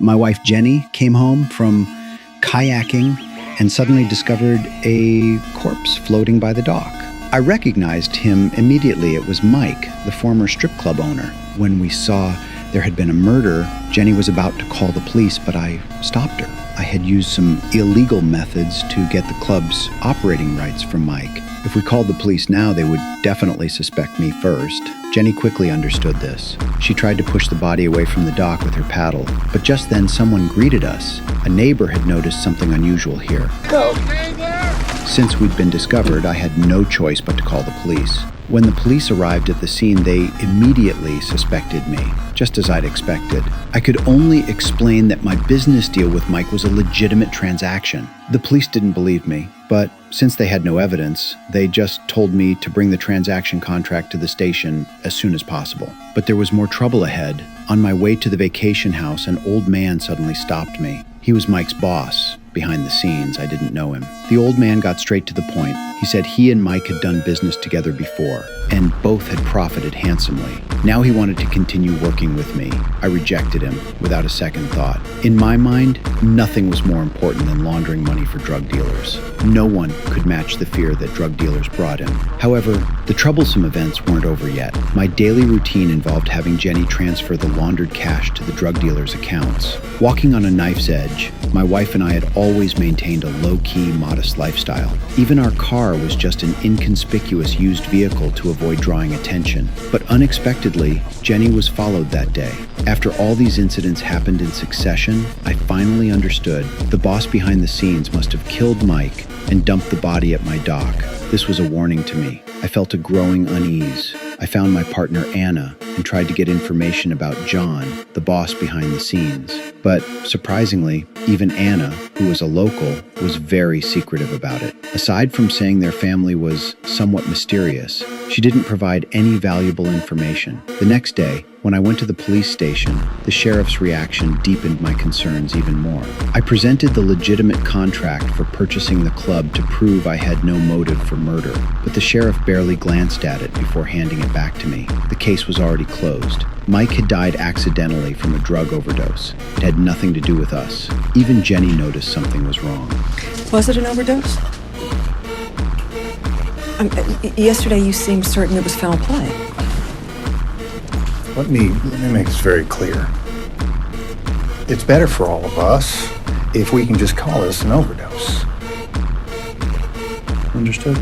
My wife Jenny came home from kayaking and suddenly discovered a corpse floating by the dock. I recognized him immediately. It was Mike, the former strip club owner. When we saw there had been a murder, Jenny was about to call the police, but I stopped her. I had used some illegal methods to get the club's operating rights from Mike. If we called the police now, they would definitely suspect me first. Jenny quickly understood this. She tried to push the body away from the dock with her paddle, but just then someone greeted us. A neighbor had noticed something unusual here. Since we'd been discovered, I had no choice but to call the police. When the police arrived at the scene, they immediately suspected me, just as I'd expected. I could only explain that my business deal with Mike was a legitimate transaction. The police didn't believe me, but since they had no evidence, they just told me to bring the transaction contract to the station as soon as possible. But there was more trouble ahead. On my way to the vacation house, an old man suddenly stopped me. He was Mike's boss. Behind the scenes, I didn't know him. The old man got straight to the point. He said he and Mike had done business together before, and both had profited handsomely. Now he wanted to continue working with me. I rejected him without a second thought. In my mind, nothing was more important than laundering money for drug dealers. No one could match the fear that drug dealers brought in. However, the troublesome events weren't over yet. My daily routine involved having Jenny transfer the laundered cash to the drug dealers' accounts. Walking on a knife's edge, my wife and I had always maintained a low-key, modest lifestyle. Even our car was just an inconspicuous used vehicle to avoid drawing attention. But unexpectedly, Jenny was followed that day. After all these incidents happened in succession, I finally understood. The boss behind the scenes must have killed Mike and dumped the body at my dock. This was a warning to me. I felt a growing unease. I found my partner Anna and tried to get information about John, the boss behind the scenes. But surprisingly, even Anna, who was a local, was very secretive about it. Aside from saying their family was somewhat mysterious, she didn't provide any valuable information. The next day, when I went to the police station, the sheriff's reaction deepened my concerns even more. I presented the legitimate contract for purchasing the club to prove I had no motive for murder, but the sheriff barely glanced at it before handing it back to me. The case was already closed. Mike had died accidentally from a drug overdose. It had nothing to do with us. Even Jenny noticed something was wrong. Was it an overdose? Yesterday you seemed certain it was foul play. Let me make this very clear. It's better for all of us if we can just call this an overdose. Understood?